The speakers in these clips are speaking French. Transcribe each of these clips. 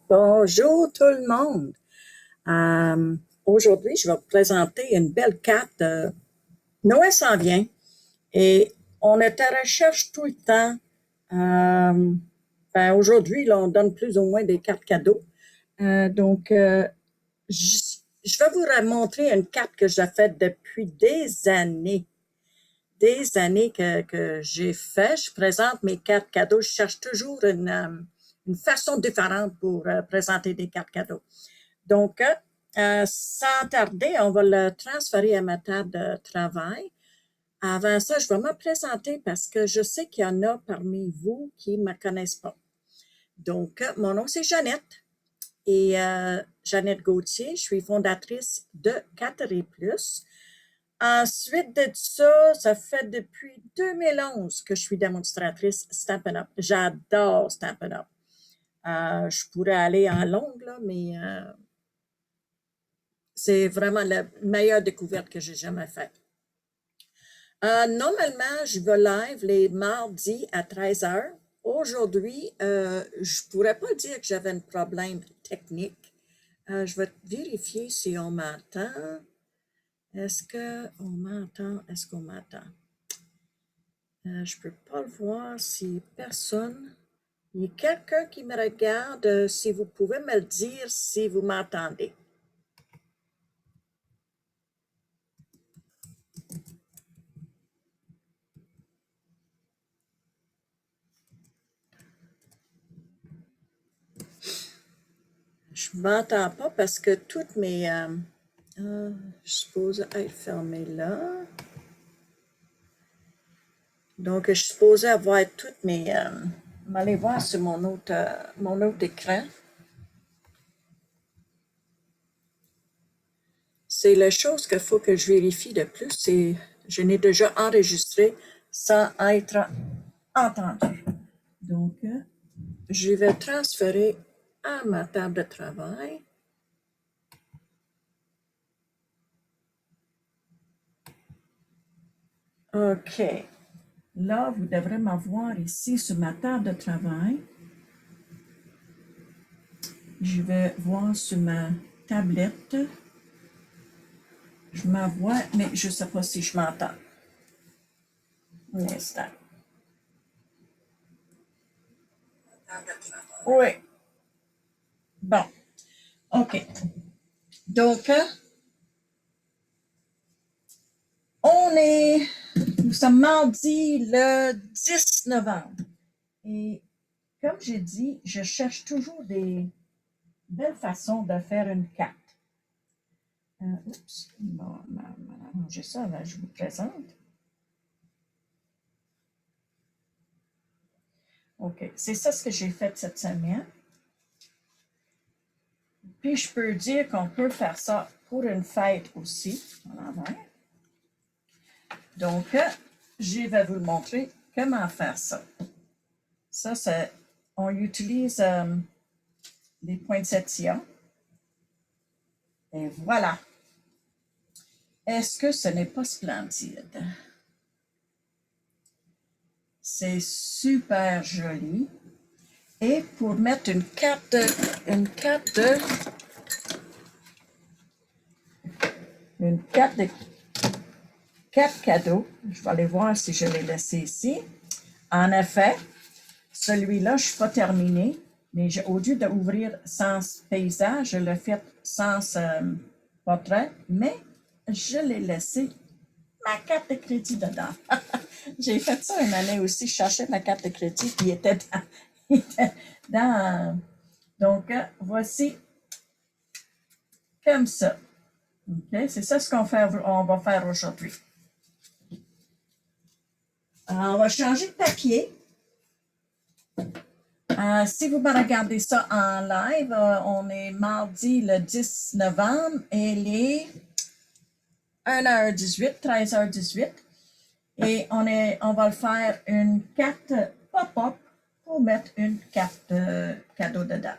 Bonjour tout le monde. Aujourd'hui, je vais vous présenter une belle carte. Noël s'en vient et on est à recherche tout le temps. Aujourd'hui, là, on donne plus ou moins des cartes cadeaux. Je, je vais vous montrer une carte que j'ai faite depuis des années. Des années que j'ai fait. Je présente mes cartes cadeaux. Je cherche toujours une façon différente pour présenter des cartes cadeaux. Donc, sans tarder, on va le transférer à ma table de travail. Avant ça, je vais me présenter parce que je sais qu'il y en a parmi vous qui ne me connaissent pas. Donc, mon nom, c'est Jeannette et Jeannette Gauthier. Je suis fondatrice de 4+. Ensuite de ça, ça fait depuis 2011 que je suis démonstratrice Stampin' Up. J'adore Stampin' Up. Je pourrais aller en longue, là, mais c'est vraiment la meilleure découverte que j'ai jamais faite. Normalement, je vais live les mardis à 13h. Aujourd'hui, je ne pourrais pas dire que j'avais un problème technique. Je vais vérifier si on m'entend. Est-ce qu'on m'entend? Est-ce qu'on m'entend? Je ne peux pas le voir si personne. Il y a quelqu'un qui me regarde. Si vous pouvez me le dire si vous m'entendez. Je ne m'entends pas parce que toutes mes... je suppose être fermée là. Donc, je suis supposée avoir toutes mes... je vais aller voir sur mon autre écran. C'est la chose qu'il faut que je vérifie de plus, c'est je n'ai déjà enregistré sans être entendu. Donc, je vais transférer à ma table de travail. OK. Là, vous devrez m'avoir ici sur ma table de travail. Je vais voir sur ma tablette. Je m'envoie, mais je ne sais pas si je m'entends. Un instant. Oui. Bon. OK. Donc, nous sommes mardi le 10 novembre. Et comme j'ai dit, je cherche toujours des belles façons de faire une carte. Oups, bon, j'ai ça, là, je vous présente. OK, c'est ça ce que j'ai fait cette semaine. Puis, je peux dire qu'on peut faire ça pour une fête aussi. Donc, je vais vous montrer comment faire ça. Ça, on utilise des poinsettias. Et voilà. Est-ce que ce n'est pas splendide? C'est super joli. Et pour mettre une carte de carte cadeau, je vais aller voir si je l'ai laissé ici. En effet, celui-là, je ne suis pas terminée, mais au lieu d'ouvrir sans paysage, je l'ai fait sans portrait, mais je l'ai laissé ma carte de crédit dedans. J'ai fait ça une année aussi, je cherchais ma carte de crédit, puis il était dans donc, voici comme ça. OK, c'est ça ce qu'on va faire aujourd'hui. On va changer de papier. Si vous me regardez ça en live, on est mardi le 10 novembre et il est 1h18, 13h18. Et on va le faire une carte pop-up pour mettre une carte cadeau dedans.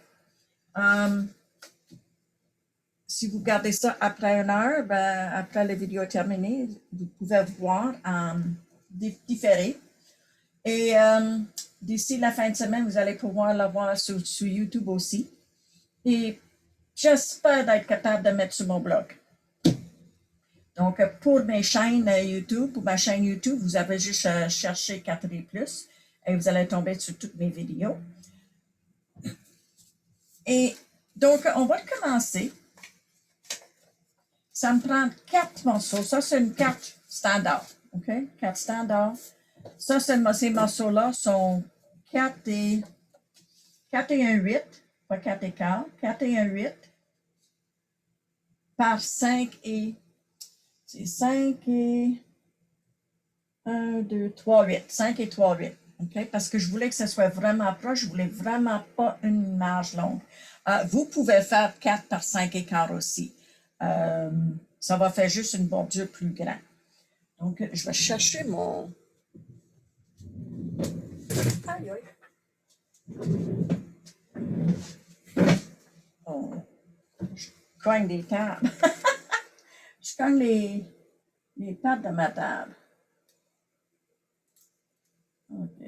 Si vous regardez ça après 1 heure, après la vidéo terminée, vous pouvez voir différé. Et d'ici la fin de semaine, vous allez pouvoir la voir sur YouTube aussi. Et j'espère d'être capable de mettre sur mon blog. Donc, pour mes chaînes YouTube, ou ma chaîne YouTube, vous avez juste cherché 4D+, et vous allez tomber sur toutes mes vidéos. Et donc, on va commencer. Ça me prend 4 morceaux. Ça, c'est une carte standard. OK? 4 standard. Ça, ces morceaux-là sont 4 et 1 8, pas 4 et quart, 4 et 1 8 par 5 et, c'est 5 et 1, 2, 3, 8. 5 et 3, 8. OK? Parce que je voulais que ce soit vraiment proche. Je voulais vraiment pas une marge longue. Vous pouvez faire 4 par 5 et quart aussi. Ça va faire juste une bordure plus grande. Donc, je vais chercher mon... Aïe, aïe. Oh. Je cogne des tables. Je cogne les pattes de ma table. OK.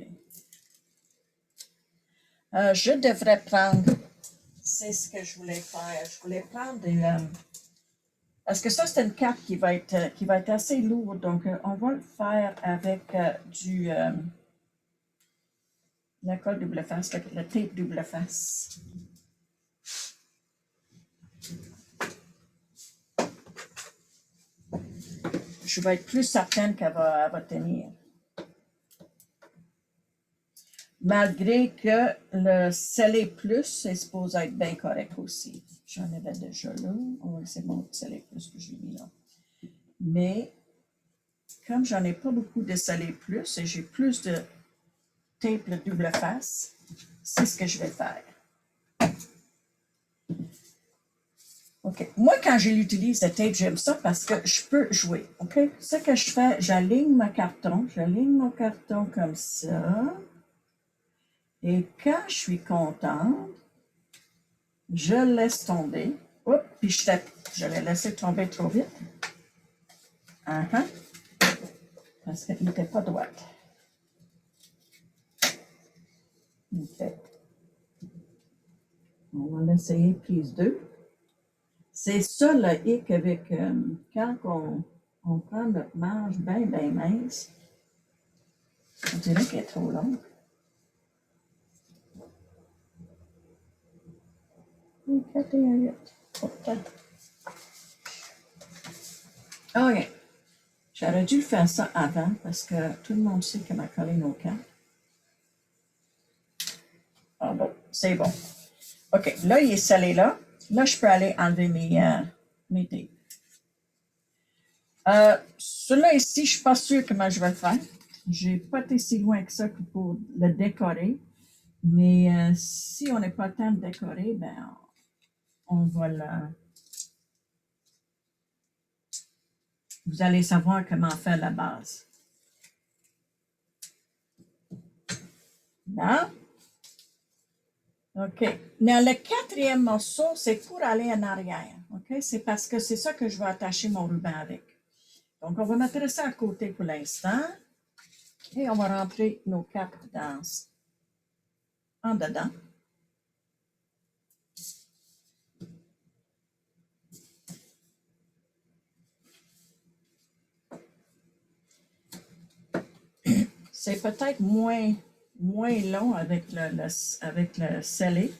Je devrais prendre... C'est ce que je voulais faire. Je voulais prendre des... parce que ça, c'est une carte qui va être assez lourde. Donc, on va le faire avec du... la colle double face, le tape double face. Je vais être plus certaine qu'elle va tenir. Malgré que le scellé plus est supposé être bien correct aussi. J'en avais déjà là. Oh, c'est mon scellé plus que j'ai mis là. Mais comme j'en ai pas beaucoup de scellé plus et j'ai plus de tape double face, c'est ce que je vais faire. OK. Moi, quand je l'utilise, le tape, j'aime ça parce que je peux jouer. OK? Ce que je fais, j'aligne mon carton comme ça. Et quand je suis contente, je laisse tomber. Oups, puis je l'ai laissé tomber trop vite. Parce qu'il n'était pas droit. OK. On va l'essayer prise 2. C'est ça le hic avec quand on prend notre marge bien mince. On dirait qu'elle est trop longue. OK. OK. J'aurais dû faire ça avant parce que tout le monde sait comment coller nos cartes. Ah bon, c'est bon. OK, là, il est scellé là. Là, je peux aller enlever mes tapes. Celui-là ici, je ne suis pas sûre comment je vais le faire. Je n'ai pas été si loin que ça pour le décorer. Mais si on n'est pas le temps de décorer, ben, on va le... Vous allez savoir comment faire la base. Là. OK. Dans le 4e morceau, c'est pour aller en arrière. OK? C'est parce que c'est ça que je vais attacher mon ruban avec. Donc, on va mettre ça à côté pour l'instant. Et on va rentrer nos cartes en dedans. C'est peut-être moins long avec le scellé.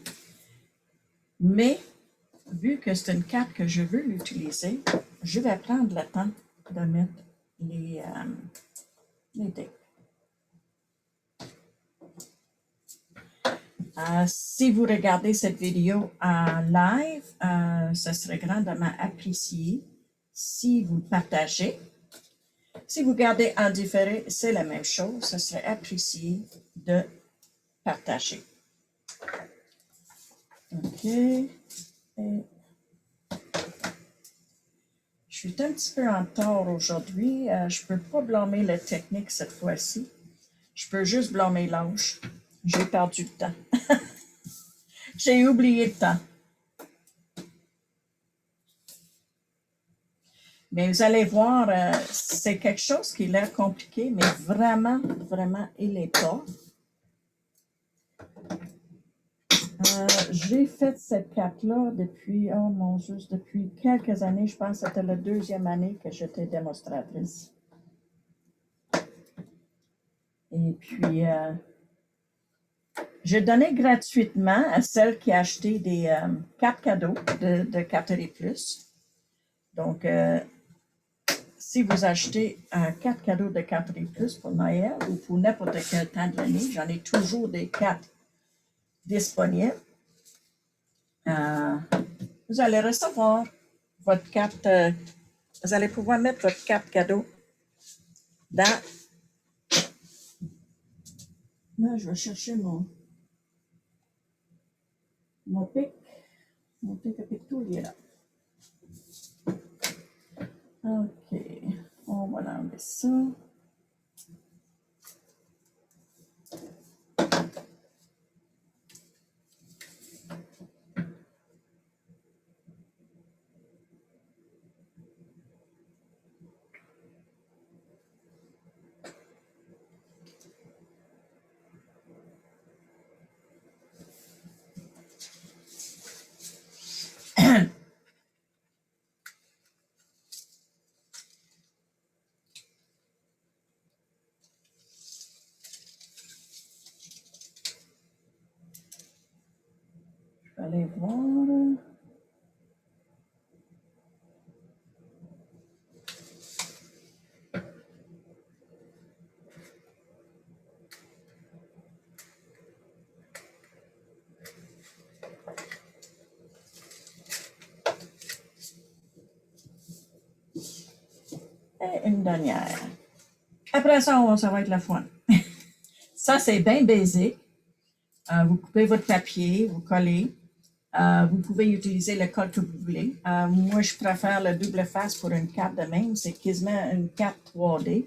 Mais, vu que c'est une carte que je veux l'utiliser, je vais prendre le temps de mettre les tapes. Si vous regardez cette vidéo en live, ce serait grandement apprécié si vous le partagez. Si vous regardez en différé, c'est la même chose. Ce serait apprécié de partager. OK. Et je suis un petit peu en retard aujourd'hui. Je ne peux pas blâmer la technique cette fois-ci. Je peux juste blâmer l'âge. J'ai perdu le temps. J'ai oublié le temps. Mais vous allez voir, c'est quelque chose qui a l'air compliqué, mais vraiment, il n'est pas. J'ai fait cette carte-là depuis, oh mon Dieu, depuis quelques années. Je pense que c'était la deuxième année que j'étais démonstratrice. Et puis, j'ai donné gratuitement à celles qui achetaient des cartes cadeaux de Carterie Plus. Donc, si vous achetez un carte cadeau de Carterie Plus pour Noël ou pour n'importe quel temps de l'année, j'en ai toujours des cartes disponibles. Vous allez recevoir votre carte, vous allez pouvoir mettre votre carte cadeau dans... Là, je vais chercher mon pic. Mon pic à picto, il est là. OK. On va enlever ça. Je vais aller voir. Et une dernière. Après ça, ça va être la fun. Ça, c'est bien basique. Vous coupez votre papier, vous collez. Vous pouvez utiliser le code que vous voulez. Moi, je préfère le double face pour une carte de même. C'est quasiment une carte 3D.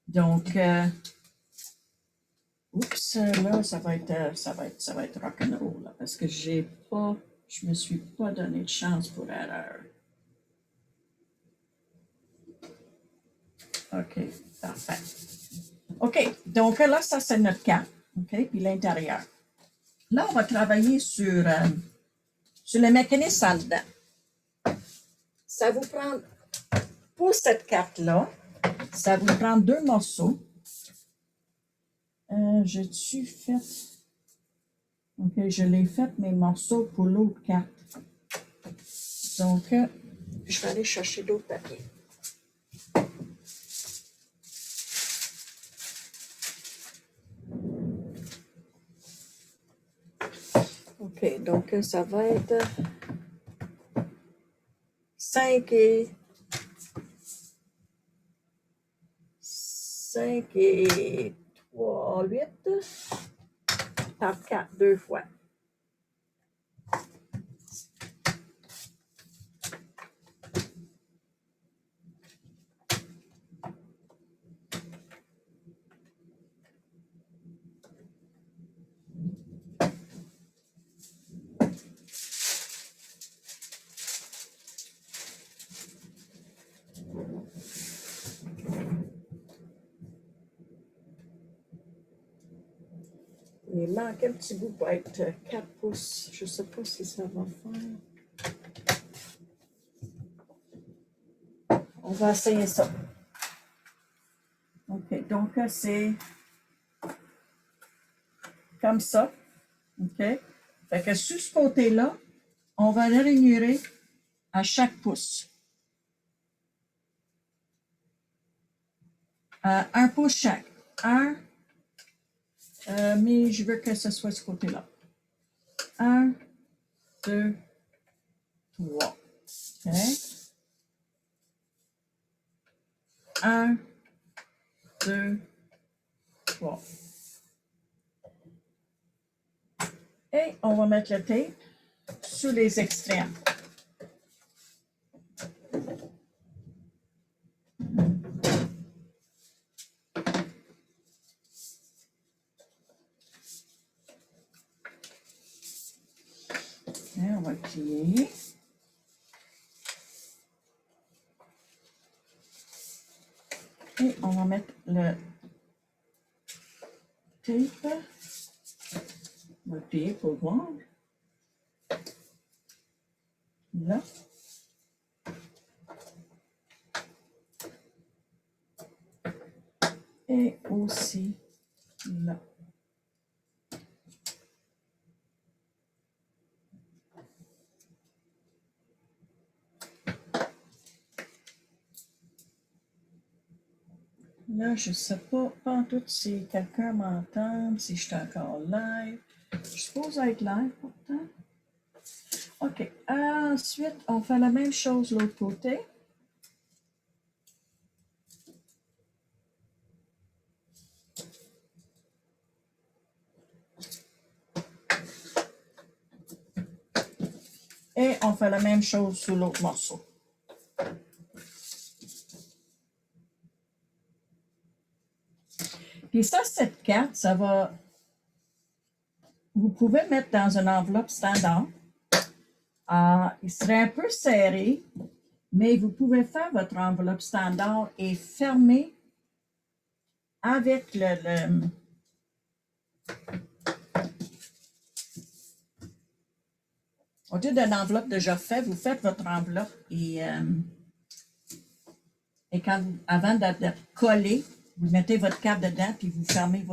Donc, oups, là, ça va être rock'n'roll, là, parce que je me suis pas donné de chance pour erreur. OK, parfait. OK, donc là, ça, c'est notre carte. OK, puis l'intérieur. Là, on va travailler sur le mécanisme en dedans. Ça vous prend, pour cette carte-là, ça vous prend 2 morceaux. J'ai-tu fait... OK, je l'ai fait mes morceaux pour l'autre carte. Donc, je vais aller chercher d'autres papiers. OK, donc ça va être 5 et 3, 8 par 4, 2 fois. Il manque un petit bout pour être 4 pouces. Je ne sais pas si ça va faire. On va essayer ça. OK, donc c'est comme ça. OK? Fait que sur ce côté-là, on va raligner à chaque pouce. 1 pouce chaque. 1, mais je veux que ce soit ce côté-là. 1, 2, 3. OK? 1, 2, 3. Et on va mettre le tape sur les extrêmes. Et on va le plier. Et on va mettre le tape On va plier pour voir. Là. Et aussi là. Là, je ne sais pas en tout si quelqu'un m'entend, si je suis encore live. Je suppose être live pourtant. OK. Ensuite, on fait la même chose de l'autre côté. Et on fait la même chose sur l'autre morceau. Puis ça, cette carte, ça va... Vous pouvez mettre dans une enveloppe standard. Il serait un peu serré, mais vous pouvez faire votre enveloppe standard et fermer avec au lieu d'une enveloppe déjà faite, vous faites votre enveloppe et quand avant de coller, vous mettez votre carte dedans puis vous fermez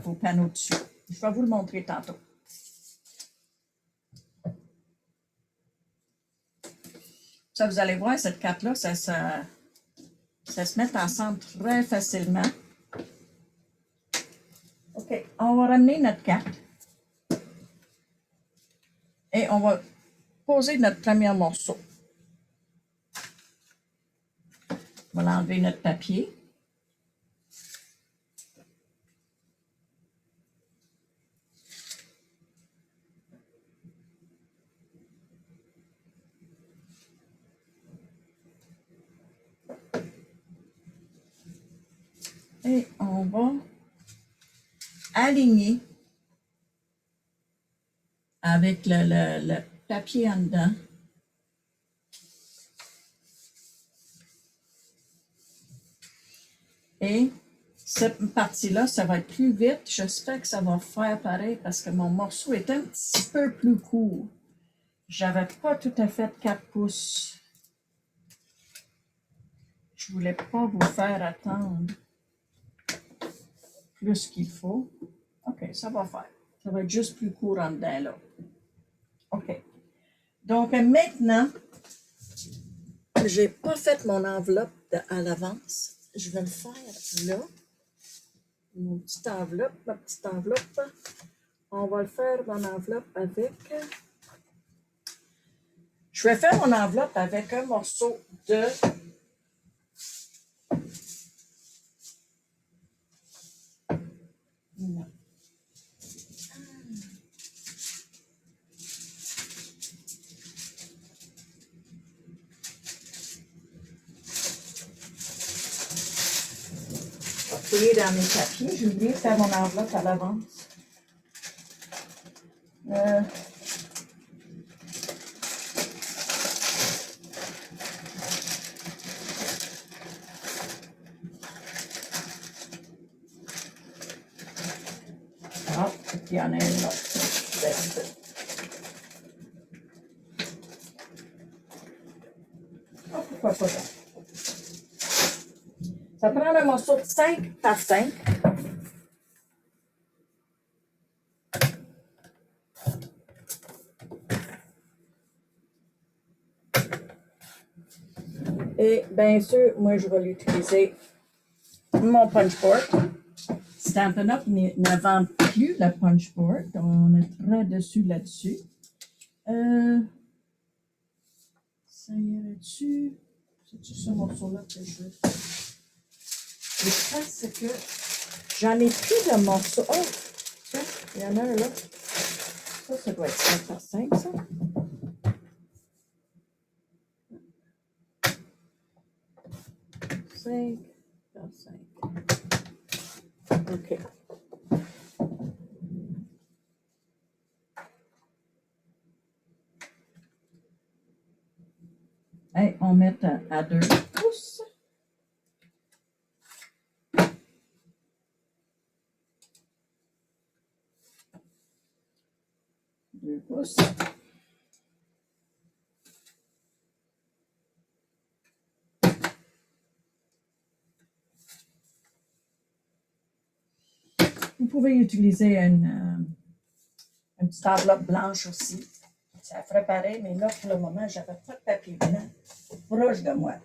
vos panneaux dessus. Je vais vous le montrer tantôt. Ça, vous allez voir, cette carte-là, ça se met ensemble très facilement. OK, on va ramener notre carte. Et on va poser notre premier morceau. On va enlever notre papier. Et on va aligner avec le papier en dedans. Et cette partie-là, ça va être plus vite. J'espère que ça va faire pareil parce que mon morceau est un petit peu plus court. J'avais pas tout à fait 4 pouces. Je voulais pas vous faire attendre plus qu'il faut. OK, ça va faire. Ça va être juste plus court en dedans, là. OK. Donc, maintenant, j'ai pas fait mon enveloppe à l'avance. Je vais le faire là. Mon petite enveloppe, ma petite enveloppe. On va le faire mon enveloppe avec... Je vais faire mon enveloppe avec un morceau de... Non. Fouiller dans mes papiers. J'ai oublié de faire mon enveloppe à l'avance. Ah, il y en a une autre. Oh, pourquoi pas ça? Ça prend un morceau de 5 par 5. Et bien sûr, moi, je vais l'utiliser mon punchboard. Stampin' Up ne vend plus le punchboard. On mettra dessus là-dessus. Ça irait dessus. C'est-tu ce morceau-là que je veux? Et ça, c'est que j'en ai pris de morceaux. Oh! Tiens, il y en a un là. Ça doit être 5 par 5, ça. Cinq par 5. OK. Hey, on met à 2 pouces. 2 pouces. Vous pouvez utiliser une petite enveloppe blanche aussi. Ça ferait pareil, mais là, pour le moment, je n'avais pas de papier blanc proche de moi.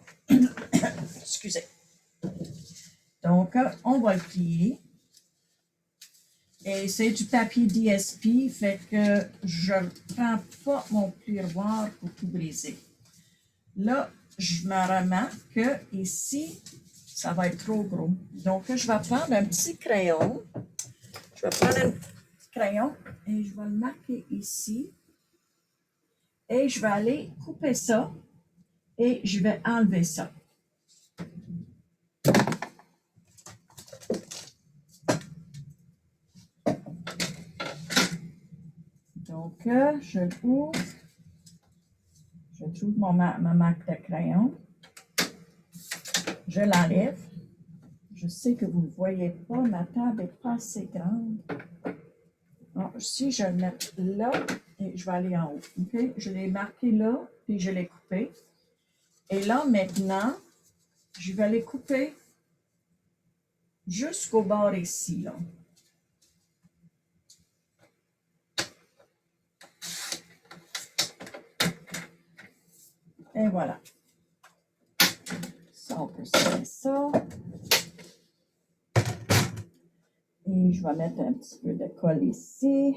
Excusez. Donc, on va le plier. Et c'est du papier DSP, fait que je ne prends pas mon plioir pour tout briser. Là, je me remarque que ici, ça va être trop gros. Donc, je vais prendre un petit crayon. Je vais prendre un petit crayon et je vais le marquer ici. Et je vais aller couper ça et je vais enlever ça. Donc, je l'ouvre. Je trouve ma marque de crayon. Je l'enlève. Je sais que vous ne voyez pas, ma table n'est pas assez grande. Bon, si je le mets là, et je vais aller en haut. Okay? Je l'ai marqué là, puis je l'ai coupé. Et là, maintenant, je vais les couper jusqu'au bord ici. Là. Et voilà. Ça, on peut serrer ça. Et je vais mettre un petit peu de colle ici.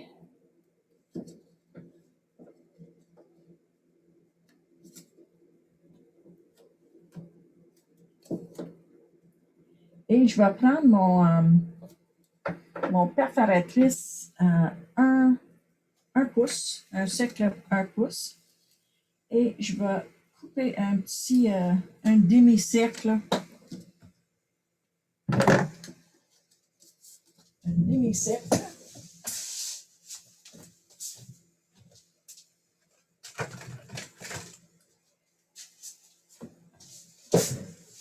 Et je vais prendre mon perforatrice 1 pouce, un cercle 1 pouce. Et je vais couper un demi-cercle. Un demi-cercle.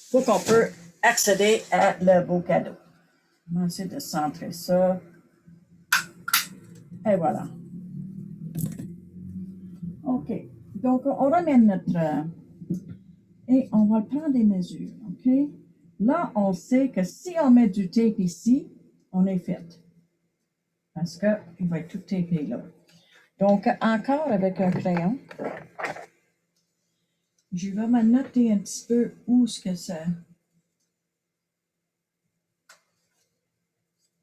Pour qu'on peut accéder à le beau cadeau. On va essayer de centrer ça. Et voilà. OK. Donc, on ramène notre... et on va prendre des mesures. OK? Là, on sait que si on met du tape ici, on est fait. Parce qu'il va être tout tapé là. Donc, encore avec un crayon, je vais me noter un petit peu où ce que c'est.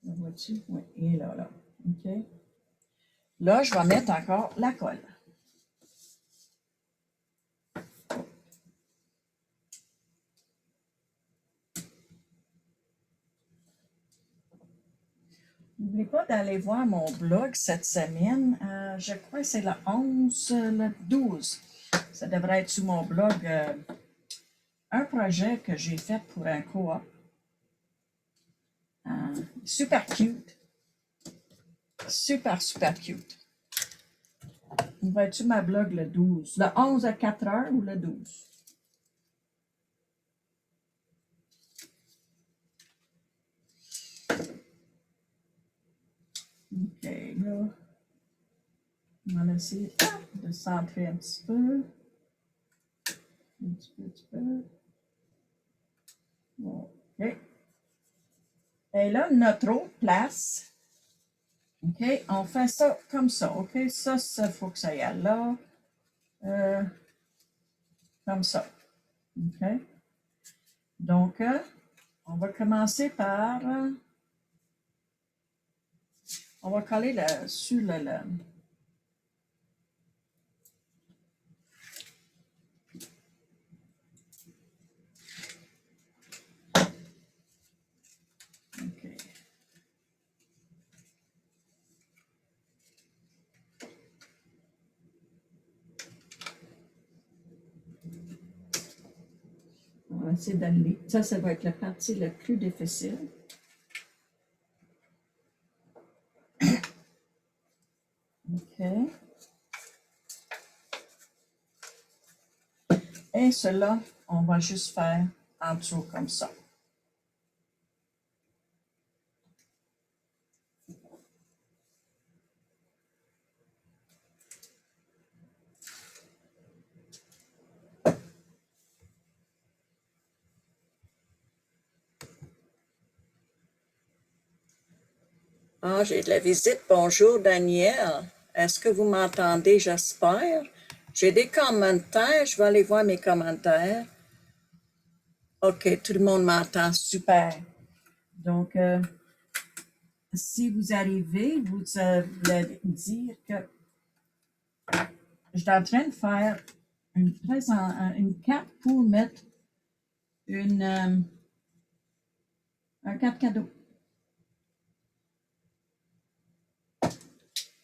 Le vois-tu? Oui, il est là, là. OK? Là, je vais mettre encore la colle. N'oubliez pas d'aller voir mon blog cette semaine. Je crois que c'est le 11, le 12. Ça devrait être sur mon blog. Un projet que j'ai fait pour un coop. Super cute. Super, super cute. Il va être sur ma blog le 12. Le 11 à 4 heures ou le 12? OK, là, on va essayer de centrer un petit peu. Un petit peu. OK. Et là, notre autre place, OK, on fait ça comme ça, OK? Ça, il faut que ça y aille là. Comme ça. OK? Donc, on va commencer par... on va coller sur le... OK. On va essayer d'aller. Ça va être la partie la plus difficile. OK. Et cela, on va juste faire en dessous comme ça. Ah, j'ai de la visite. Bonjour, Daniel. Est-ce que vous m'entendez? J'espère. J'ai des commentaires. Je vais aller voir mes commentaires. OK, tout le monde m'entend. Super. Donc, si vous arrivez, vous allez dire que je suis en train de faire une carte pour mettre un carte cadeau.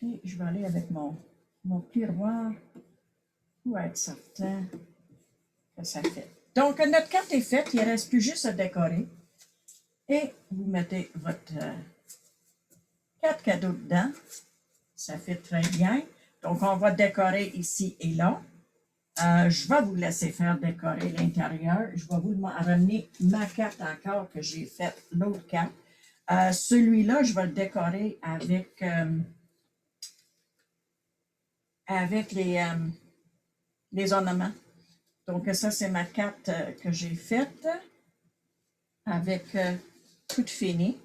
Et je vais aller avec mon tiroir pour être certain que ça fait. Donc, notre carte est faite. Il ne reste plus juste à décorer. Et vous mettez votre carte cadeau dedans. Ça fait très bien. Donc, on va décorer ici et là. Je vais vous laisser faire décorer l'intérieur. Je vais vous ramener ma carte encore que j'ai faite, l'autre carte. Celui-là, je vais le décorer avec les ornements. Donc, ça, c'est ma carte que j'ai faite avec tout fini.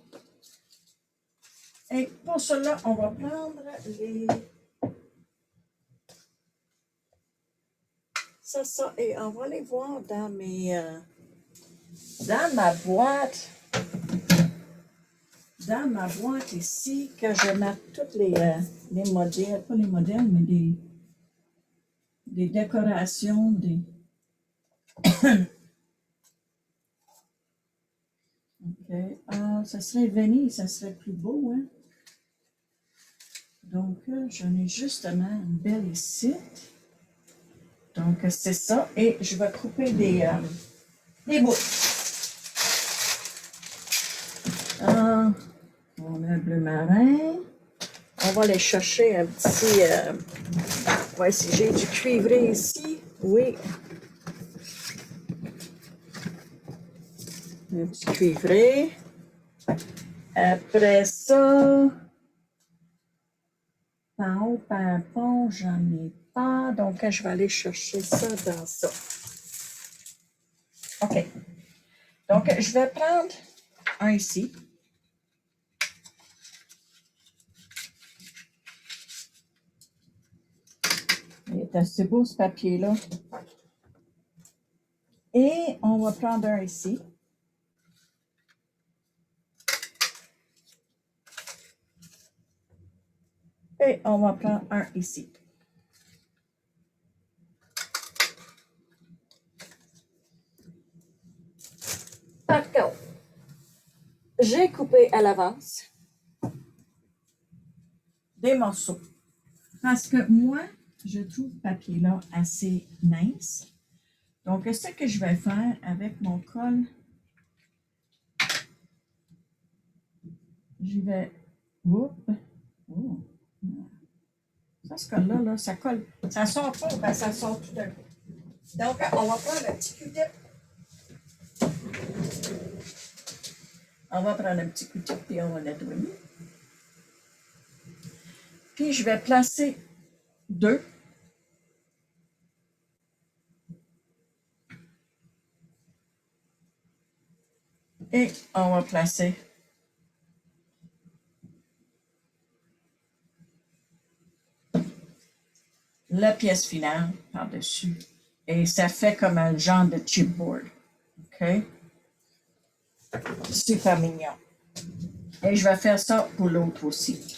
Et pour cela, on va prendre ça, et on va aller voir dans ma boîte. Dans ma boîte ici, que je mets toutes les modèles, pas les modèles, mais des décorations, OK. Ça serait Venise, ça serait plus beau, hein? Donc, j'en ai justement une belle ici. Donc, c'est ça. Et je vais couper des bouts. On a un bleu marin. On va aller chercher un petit... ouais, si j'ai du cuivré ici. Oui. Un petit cuivré. Après ça, pimpon, j'en ai pas. Donc, je vais aller chercher ça dans ça. OK. Donc, je vais prendre un ici. Il est assez beau, ce papier-là. Et on va prendre un ici. Et on va prendre un ici. Par contre, j'ai coupé à l'avance des morceaux. Parce que moi, je trouve ce papier-là assez mince. Donc, ce que je vais faire avec mon colle, j'y vais... Oups! Oh. Ça, ce colle-là, là, ça colle. Ça sort pas, ben ça sort tout d'un coup. Donc, on va prendre un petit Q-tip. On va prendre un petit Q-tip et on va nettoyer. Puis, je vais placer 2. Et on va placer la pièce finale par-dessus. Et ça fait comme un genre de chipboard. OK? Super mignon. Et je vais faire ça pour l'autre aussi.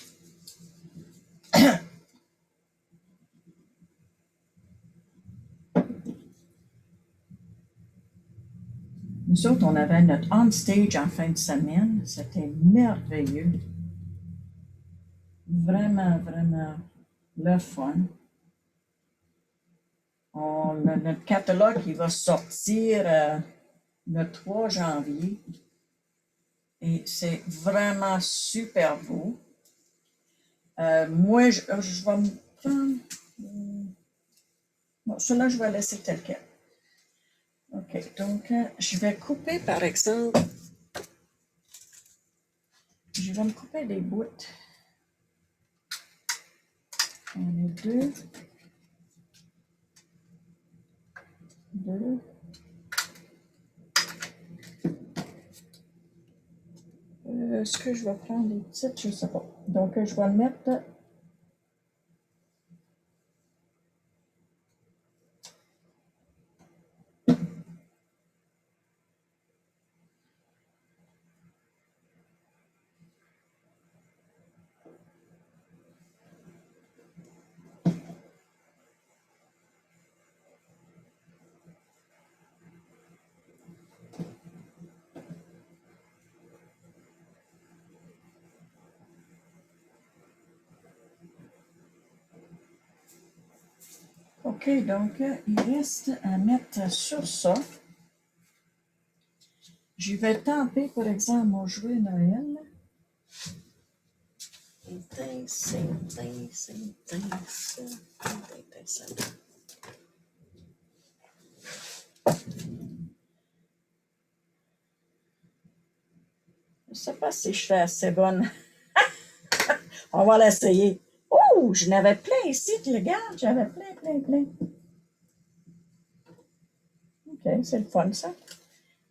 Nous autres, on avait notre on-stage en fin de semaine. C'était merveilleux. Vraiment, vraiment le fun. On a notre catalogue qui va sortir le 3 janvier. Et c'est vraiment super beau. Moi, je vais me prendre... Bon, celui-là, je vais laisser tel quel. OK, donc, je vais couper, par exemple... Je vais me couper des bouts. On est 2. 2. Est-ce que je vais prendre des petites? Je ne sais pas. Donc, je vais le mettre. OK, donc, il reste à mettre sur ça. Je vais tenter, par exemple, mon jouet Noël. Je ne sais pas si je suis assez bonne. On va l'essayer. Oh, je n'avais plein ici, tu regardes, j'avais plein. OK, c'est le fun, ça.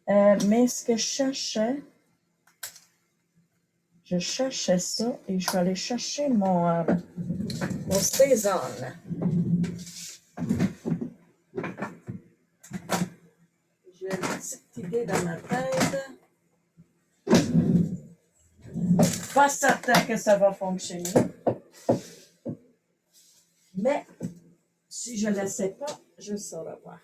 Mais ce que je cherchais ça et je vais aller chercher mon Stézone. J'ai une petite idée dans ma tête. Pas certain que ça va fonctionner. Mais si je ne le sais pas, je saurai pas.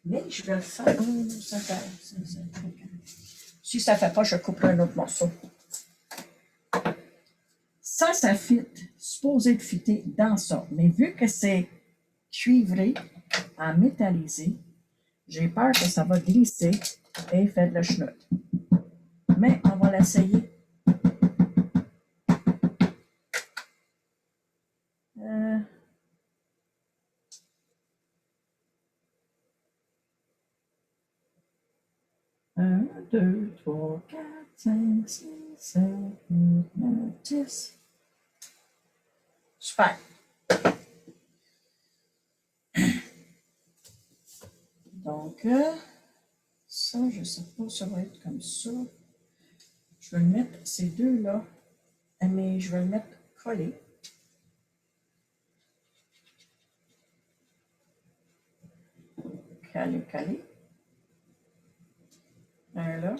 Mais je vais le faire. Ça fait. Si ça ne fait pas, je couperai un autre morceau. Ça fit, supposé de fitter dans ça. Mais vu que c'est cuivré, en métallisé, j'ai peur que ça va glisser et faire de la chenoute. Mais on va l'essayer. Un, 2, 3, 4, 5, 6, 7, 8, 9, 10. Super. Donc, ça, je ne sais pas, ça va être comme ça. Je vais le mettre, ces deux-là, mais je vais le mettre collé. Calé. Un là.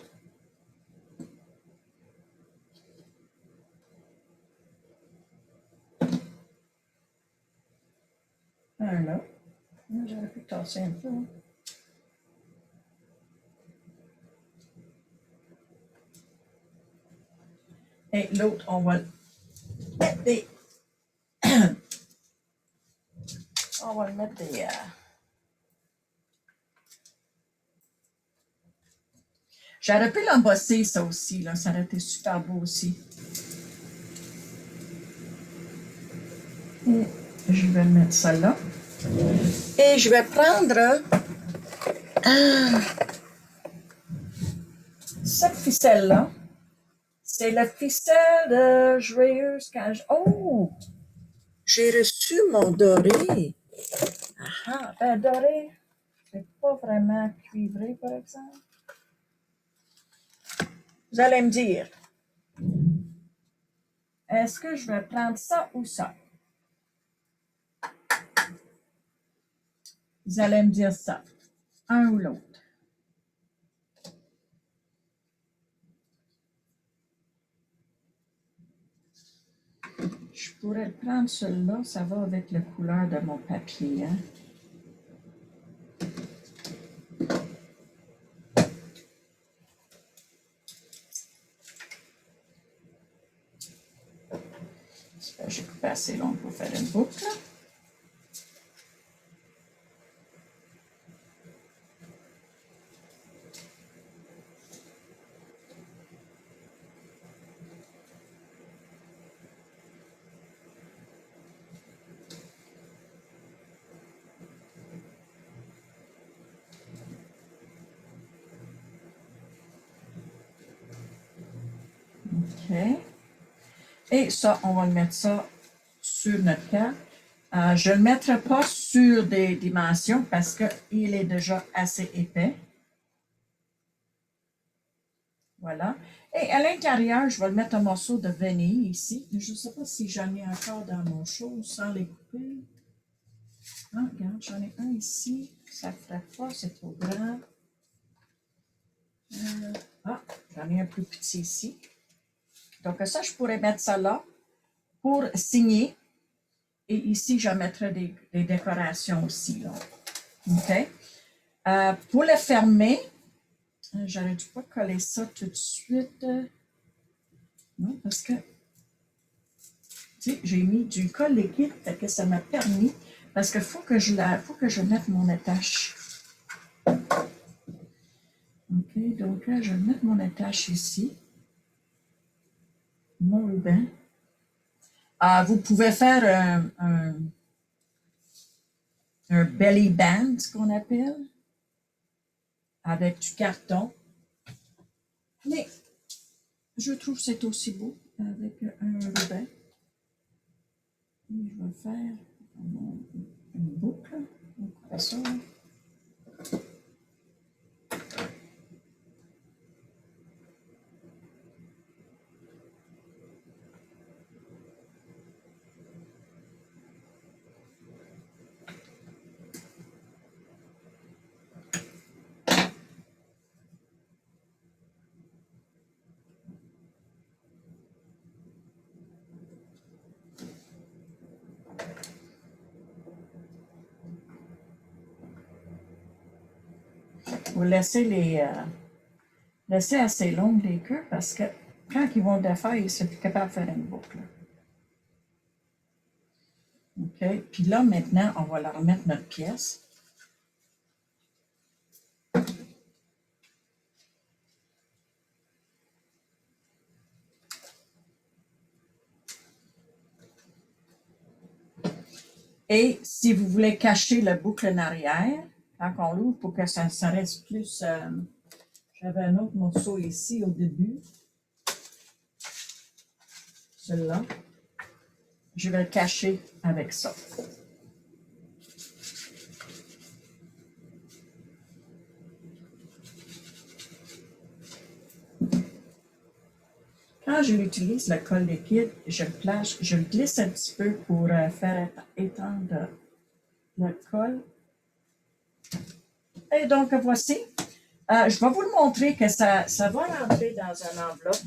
Un là. J'aurais pu tasser un peu. Et l'autre, on va le mettre des... on va le mettre des... J'aurais pu l'embosser, ça aussi. Là. Ça aurait été super beau aussi. Et je vais mettre ça là. Et je vais prendre cette ficelle-là. C'est la ficelle de Joyeuse Cage. Oh! J'ai reçu mon doré. Ah, ben doré, c'est pas vraiment cuivré, par exemple. Vous allez me dire, est-ce que je vais prendre ça ou ça? Vous allez me dire ça, un ou l'autre. Je pourrais prendre celui-là, ça va avec la couleur de mon papier. Hein? J'ai coupé assez long pour faire une boucle. OK. Et ça, on va le mettre ça sur notre carte. Je ne le mettrai pas sur des dimensions parce qu'il est déjà assez épais. Voilà. Et à l'intérieur, je vais le mettre un morceau de vanille ici. Je ne sais pas si j'en ai encore dans mon show sans les couper. Ah, regarde, j'en ai un ici. Ça ne ferait pas, c'est trop grand. J'en ai un plus petit ici. Donc ça, je pourrais mettre ça là pour signer. Et ici, je mettrai des décorations aussi. Là. OK? Pour le fermer, j'aurais dû pas coller ça tout de suite. Non, parce que j'ai mis du colle liquide, fait que ça m'a permis, parce qu'il faut que je mette mon attache. OK, donc là, je vais mettre mon attache ici. Mon ruban. Vous pouvez faire un belly band, ce qu'on appelle, avec du carton. Mais je trouve que c'est aussi beau avec un ruban. Et je vais faire une boucle. Donc, ça. Vous laissez assez longues les queues parce que quand ils vont le défaire, ils sont plus capables de faire une boucle. OK. Puis là, maintenant, on va leur remettre notre pièce. Et si vous voulez cacher le boucle en arrière, quand on l'ouvre pour que ça reste plus... j'avais un autre morceau ici au début. Celui-là. Je vais le cacher avec ça. Quand je utilise le colle liquide, je le glisse un petit peu pour faire étendre le colle. Et donc, voici. Je vais vous le montrer que ça va rentrer dans une enveloppe,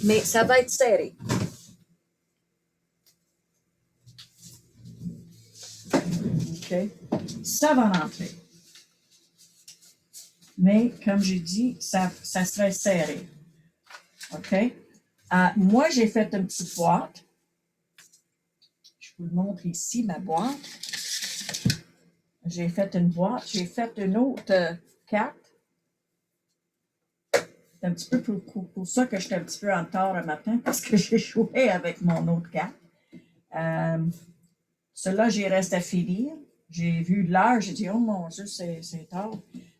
mais ça va être serré. OK? Ça va rentrer. Mais, comme j'ai dit, ça serait serré. OK? Moi, j'ai fait une petite boîte. Je vous le montre ici, ma boîte. J'ai fait une boîte. J'ai fait une autre carte. C'est un petit peu pour ça que j'étais un petit peu en retard le matin, parce que j'ai joué avec mon autre carte. Celui-là, j'y reste à finir. J'ai vu l'heure, j'ai dit, oh mon Dieu, c'est tard.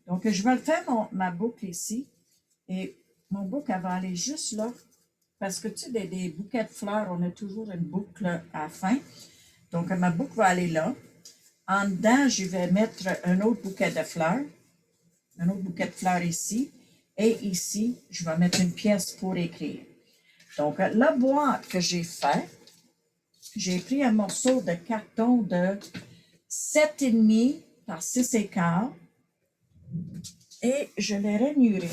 Donc, je vais faire ma boucle ici. Et mon boucle, elle va aller juste là. Parce que, tu sais, des bouquets de fleurs, on a toujours une boucle à la fin. Donc, ma boucle va aller là. En dedans, je vais mettre un autre bouquet de fleurs. Un autre bouquet de fleurs ici. Et ici, je vais mettre une pièce pour écrire. Donc, la boîte que j'ai faite, j'ai pris un morceau de carton de 7,5 par 6,25 et je l'ai rainuré.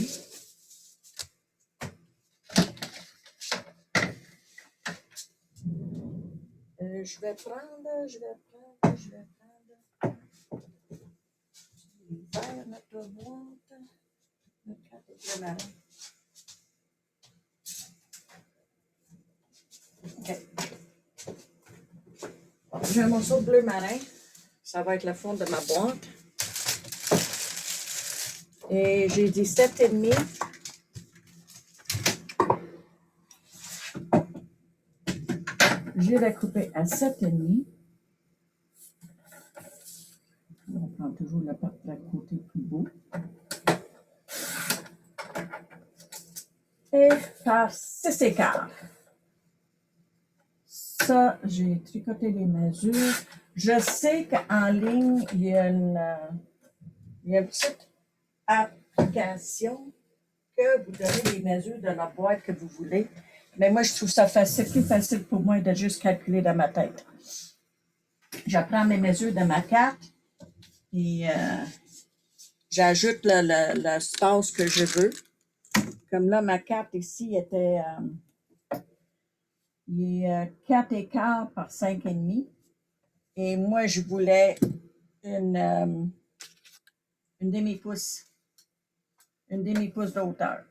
Je vais prendre vers notre boîte, notre carte de marin. OK. J'ai un morceau de bleu marin. Ça va être le fond de ma boîte. Et j'ai dit 7,5. Je vais couper à 7,5. On prend toujours le côté plus beau. Et par 6,25. ça, j'ai tricoté les mesures. Je sais qu'en ligne, il y a une petite application que vous donnez les mesures de la boîte que vous voulez. Mais moi, je trouve ça plus facile pour moi de juste calculer dans ma tête. Je prends mes mesures de ma carte et j'ajoute l'espace que je veux. Comme là, ma carte ici était il est 4 écarts par 5,5. Et moi, je voulais une demi-pouce. Une demi-pouce de hauteur.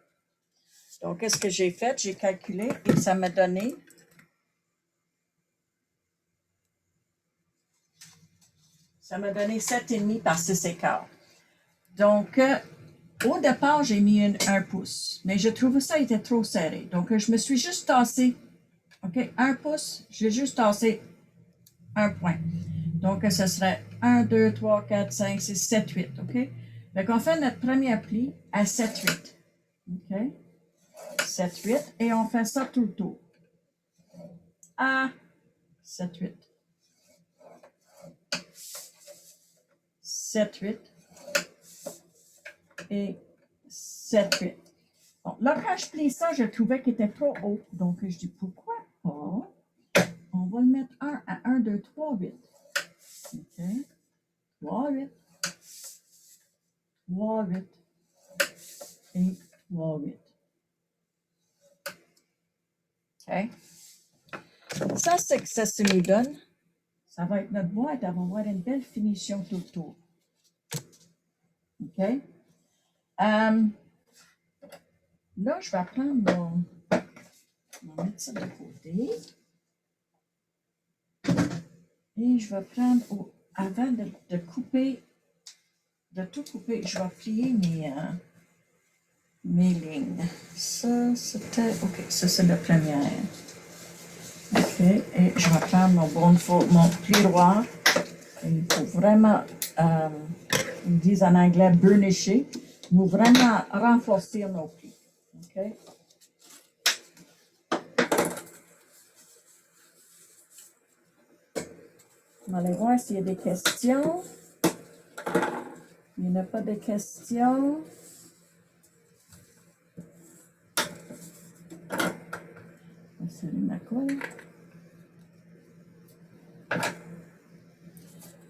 Donc, qu'est-ce que j'ai fait? J'ai calculé et ça m'a donné 7,5 par 6 écarts. Donc, au départ, j'ai mis un pouce, mais je trouvais ça était trop serré. Donc, je me suis juste tassé, OK, 1 pouce, j'ai juste tassé un point. Donc, ce serait 1, 2, 3, 4, 5, 6, 7, 8, OK? Donc, on fait notre premier pli à 7, 8, OK? 7, 8, et on fait ça tout le tour. À 7, 8. 7, 8. Et 7, 8. Bon, là, quand je plie ça, je trouvais qu'il était trop haut. Donc, je dis, pourquoi pas? On va le mettre 1 à 1, 2, 3, 8. OK. 3, 8. 3, 8. Et 3, 8. OK. Ça, c'est que ça se nous donne. Ça va être notre boîte. Elle va avoir une belle finition tout autour. OK. Là, je vais prendre on va mettre ça de côté. Et je vais prendre, avant de couper, de tout couper, je vais plier mes lignes. Ça, c'était, OK, ça c'est la première. OK, et je vais prendre mon plioir. Il faut vraiment, ils disent en anglais burnisher. Il faut vraiment renforcer nos plis. OK? On va aller voir s'il y a des questions. Il n'y en a pas de questions. Salut ma colle.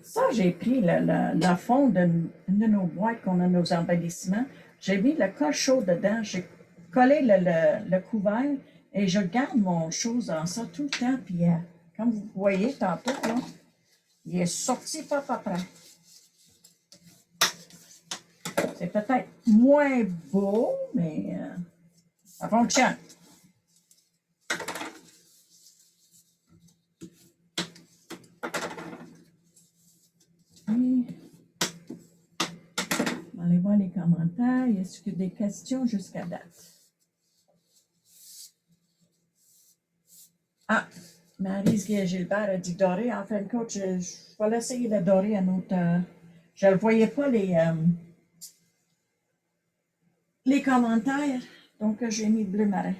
Ça, j'ai pris le fond d'une de nos boîtes qu'on a nos embellissements. J'ai mis le colle chaud dedans. J'ai collé le couvert et je garde mon chose en ça tout le temps. Puis, comme vous voyez tantôt, là, il est sorti pas près. C'est peut-être moins beau, mais ça fonctionne. On va aller voir les commentaires. Est-ce qu'il y a des questions jusqu'à date? Ah, Maryse Gilbert a dit doré. En fin de compte, je vais l'essayer de dorer un autre. Je ne voyais pas les commentaires, donc j'ai mis bleu marin.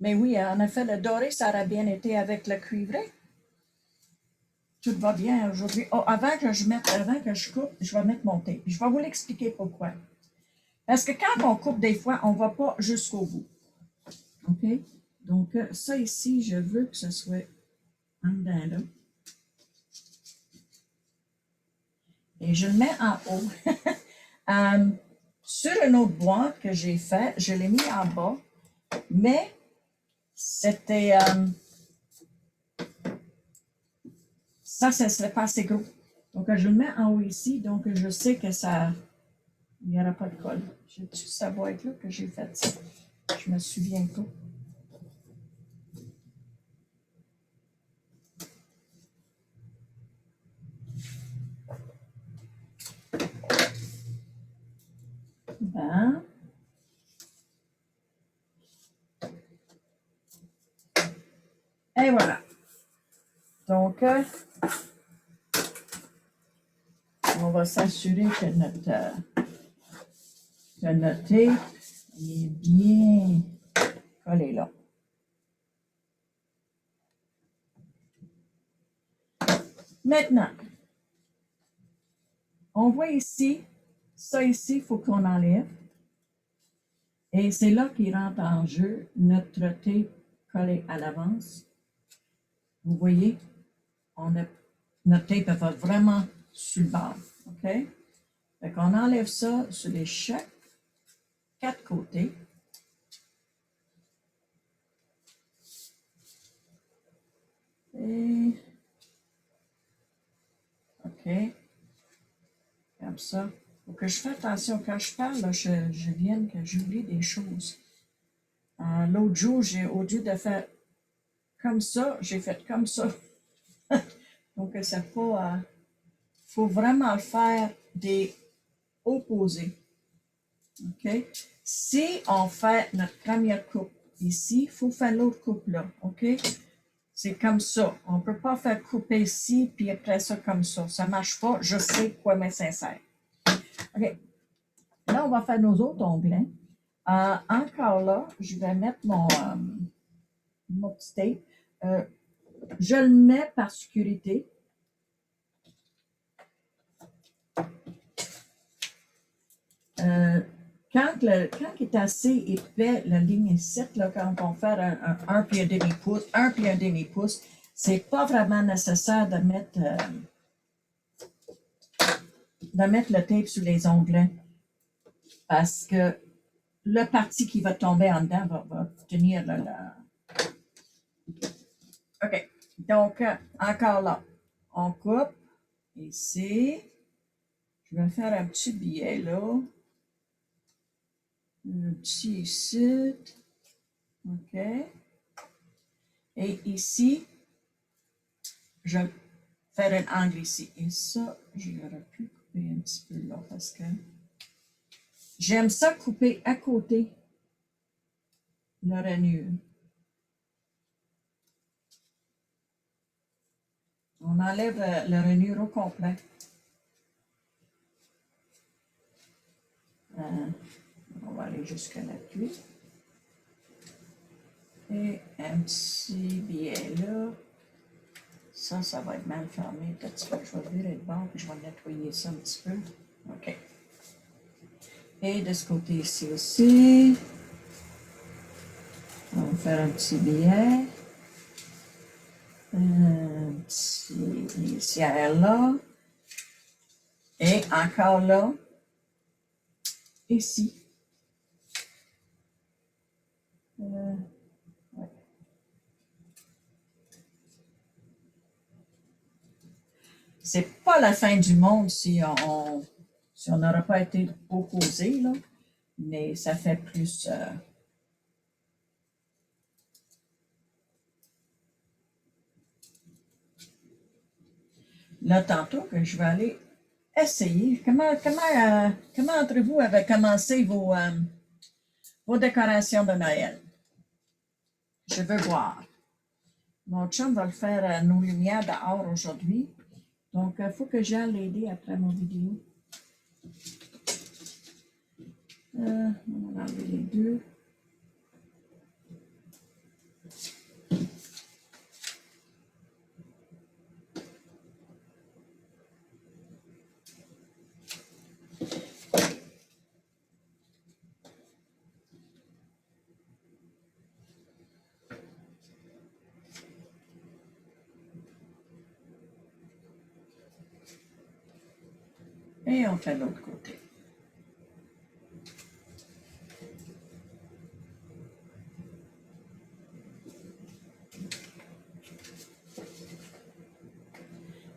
Mais oui, en effet, le doré, ça aurait bien été avec le cuivré. Tout va bien aujourd'hui. Oh, avant que je coupe, je vais mettre mon tape. Je vais vous l'expliquer pourquoi. Parce que quand on coupe, des fois, on ne va pas jusqu'au bout. OK? Donc, ça ici, je veux que ce soit en dedans là. Et je le mets en haut. Sur une autre boîte que j'ai faite, je l'ai mis en bas, mais c'était... ça ne serait pas assez gros. Donc, je le mets en haut ici, donc je sais que ça... Il n'y aura pas de colle. J'ai-tu sa boîte là que j'ai fait ça? Je me souviens pas. Bon. Et voilà. Donc, on va s'assurer que notre tape est bien collé là. Maintenant, on voit ici, ça ici, il faut qu'on enlève. Et c'est là qu'il rentre en jeu notre tape collé à l'avance. Vous voyez, notre tape va vraiment sur le bord. OK? Fait qu'on enlève ça sur les quatre côtés. Et OK. Comme ça. Il faut que je fasse attention. Quand je parle, là, je viens que j'oublie des choses. L'autre jour, au lieu de faire comme ça, j'ai fait comme ça. Donc, ça faut vraiment faire des opposés. OK? Si on fait notre première coupe ici, il faut faire l'autre coupe là. OK? C'est comme ça. On ne peut pas faire couper ici, puis après ça comme ça. Ça ne marche pas. Je sais quoi mais sincère. OK. Là, on va faire nos autres onglets. Encore là, je vais mettre mon petit tape. Je le mets par sécurité. Quand il est assez épais, la ligne 7, là, quand on fait un puis un demi-pouce, c'est pas vraiment nécessaire de mettre le tape sur les onglets parce que le parti qui va tomber en dedans va tenir OK. Donc, encore là, on coupe ici. Je vais faire un petit billet là. Un petit ici. OK. Et ici, je vais faire un angle ici. Et ça, j'aurais pu couper un petit peu là parce que j'aime ça couper à côté le rainure. On enlève le rainure au complet. On va aller jusqu'à l'appui. Et un petit billet là. Ça va être mal fermé. Peut-être que je vais virer le bord et je vais nettoyer ça un petit peu. OK. Et de ce côté ici aussi, on va faire un petit billet. Un petit ici là. Et encore là. Ici. Ouais. C'est pas la fin du monde si on n'aurait pas été opposés, là, mais ça fait plus. Là, tantôt que je vais aller essayer. Comment entre vous avez commencé vos décorations de Noël? Je veux voir. Mon chum va le faire nos lumières dehors aujourd'hui. Donc, il faut que j'aille l'aider après mon vidéo. On va enlever les deux. Et on fait l'autre côté.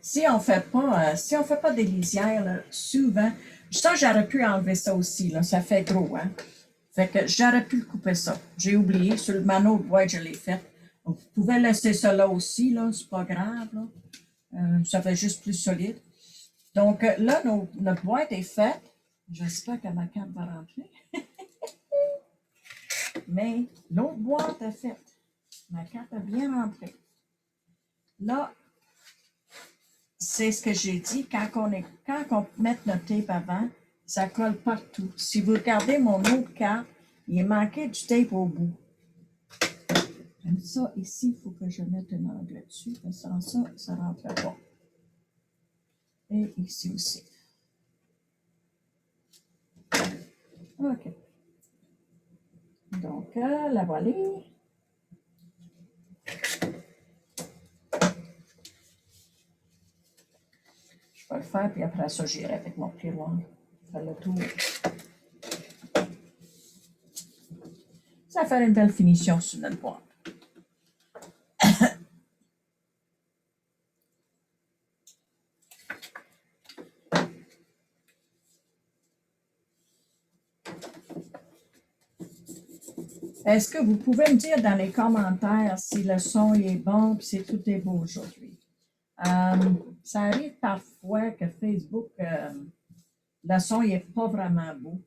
Si on fait pas des lisières, là, souvent, ça, j'aurais pu enlever ça aussi, là, ça fait gros, hein. Fait que j'aurais pu couper ça. J'ai oublié, sur le mano de boîte, je l'ai fait. Donc, vous pouvez laisser ça là aussi, là, c'est pas grave, là. Ça fait juste plus solide. Donc, là, notre boîte est faite. J'espère que ma carte va rentrer. Mais l'autre boîte est faite. Ma carte a bien rentré. Là, c'est ce que j'ai dit, quand on met notre tape avant, ça colle partout. Si vous regardez mon autre carte, il est manqué du tape au bout. Comme ça, ici, il faut que je mette un angle dessus, parce que sans ça, ça ne rentre pas. Et ici aussi. OK. Donc, la voilà. Je vais le faire, puis après ça, j'irai avec mon plioir. Faire le tour. Ça va faire une belle finition sur notre boîte. Est-ce que vous pouvez me dire dans les commentaires si le son est bon et si tout est beau aujourd'hui? Ça arrive parfois que Facebook, le son n'est pas vraiment beau.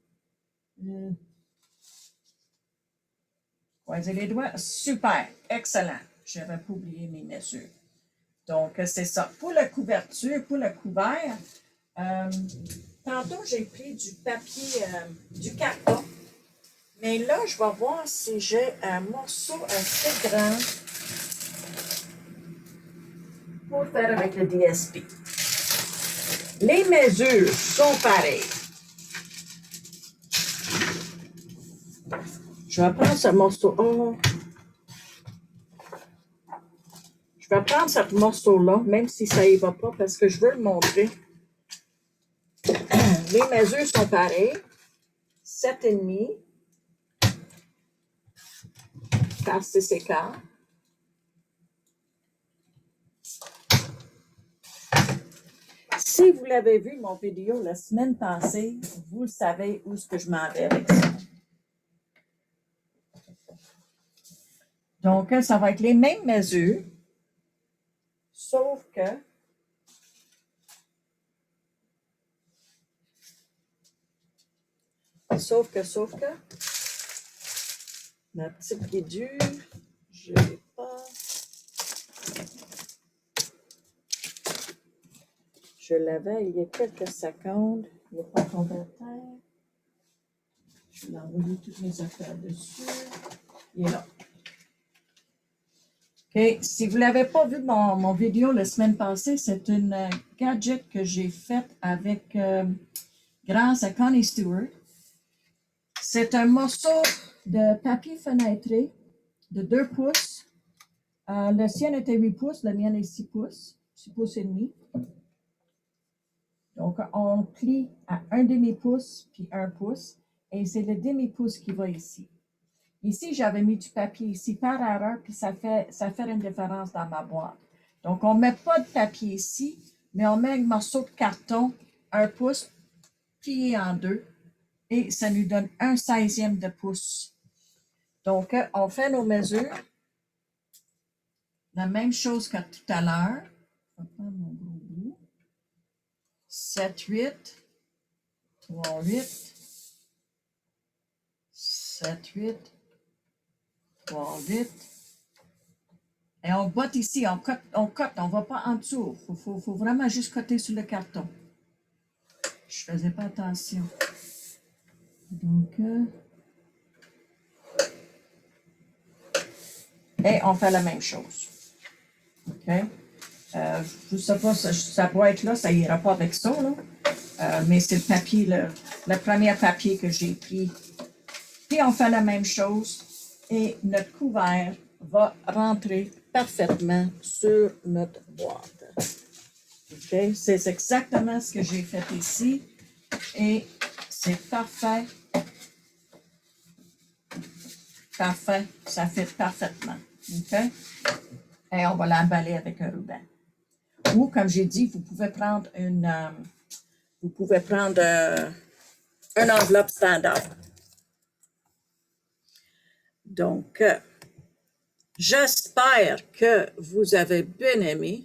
Croisez les doigts. Super, excellent. Je n'avais pas oublié mes mesures. Donc, c'est ça. Pour la couverture, pour le couvert, tantôt, j'ai pris du papier, du carton. Mais là, je vais voir si j'ai un morceau assez grand pour faire avec le DSP. Les mesures sont pareilles. Je vais prendre ce morceau. Oh. Je vais prendre ce morceau-là, même si ça y va pas, parce que je veux le montrer. Les mesures sont pareilles. 7,5 par 6,25. Si vous l'avez vu, mon vidéo la semaine passée, vous savez où est-ce que je m'en vais avec ça. Donc, ça va être les mêmes mesures, sauf que ma petite guidure, je l'ai pas. Je l'avais il y a quelques secondes. Il n'est pas tombé à terre. Je vais envoyer toutes mes affaires dessus. Il est là. OK. Si vous ne l'avez pas vu mon vidéo la semaine passée, c'est une gadget que j'ai faite avec grâce à Connie Stewart. C'est un morceau de papier fenêtré de 2 pouces. Le sien était 8 pouces, le mien est 6 pouces, 6 pouces et demi. Donc, on plie à 1 demi-pouce puis 1 pouce. Et c'est le demi-pouce qui va ici. Ici, j'avais mis du papier ici par erreur, puis ça fait une différence dans ma boîte. Donc, on ne met pas de papier ici, mais on met un morceau de carton, 1 pouce, plié en 2, et ça nous donne 1/16e de pouce. Donc, on fait nos mesures. La même chose que tout à l'heure. Je vais prendre mon gros bout. 7, 8, 3, 8, 7, 8, 3, 8. Et on botte ici, on cote, on ne va pas en dessous. Il faut vraiment juste coter sur le carton. Je ne faisais pas attention. Donc, et on fait la même chose. OK? Je ne sais pas, ça doit être là, ça n'ira pas avec ça, là. Mais c'est le papier, le premier papier que j'ai pris. Puis on fait la même chose et notre couvert va rentrer parfaitement sur notre boîte. OK? C'est exactement ce que j'ai fait ici et c'est parfait. Parfait, ça fait parfaitement. OK? Et on va l'emballer avec un ruban. Ou, comme j'ai dit, vous pouvez prendre une enveloppe standard. Donc, j'espère que vous avez bien aimé.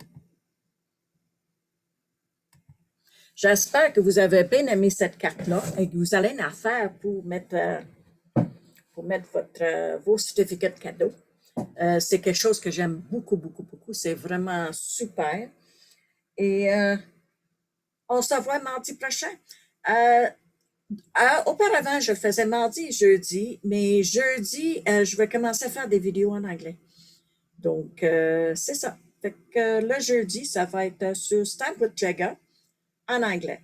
J'espère que vous avez bien aimé cette carte-là et que vous allez en faire pour mettre vos certificats de cadeau. C'est quelque chose que j'aime beaucoup, beaucoup, beaucoup. C'est vraiment super. Et on se voit mardi prochain. Auparavant, je faisais mardi et jeudi, mais jeudi, je vais commencer à faire des vidéos en anglais. Donc, c'est ça. Fait que le jeudi, ça va être sur Stamp with Jagger. en anglais.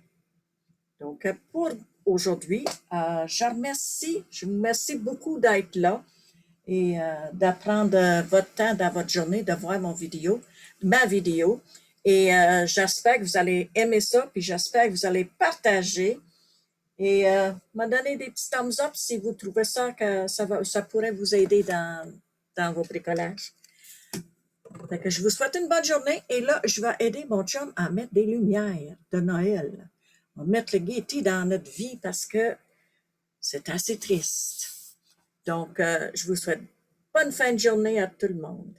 Donc, pour aujourd'hui, je vous remercie beaucoup d'être là et d'apprendre votre temps dans votre journée, de voir ma vidéo. Et j'espère que vous allez aimer ça, puis j'espère que vous allez partager et me donner des petits thumbs up si vous trouvez ça que ça pourrait vous aider dans vos bricolages. Fait que je vous souhaite une bonne journée et là, je vais aider mon chum à mettre des lumières de Noël. On va mettre le gaieté dans notre vie parce que c'est assez triste. Donc, je vous souhaite bonne fin de journée à tout le monde.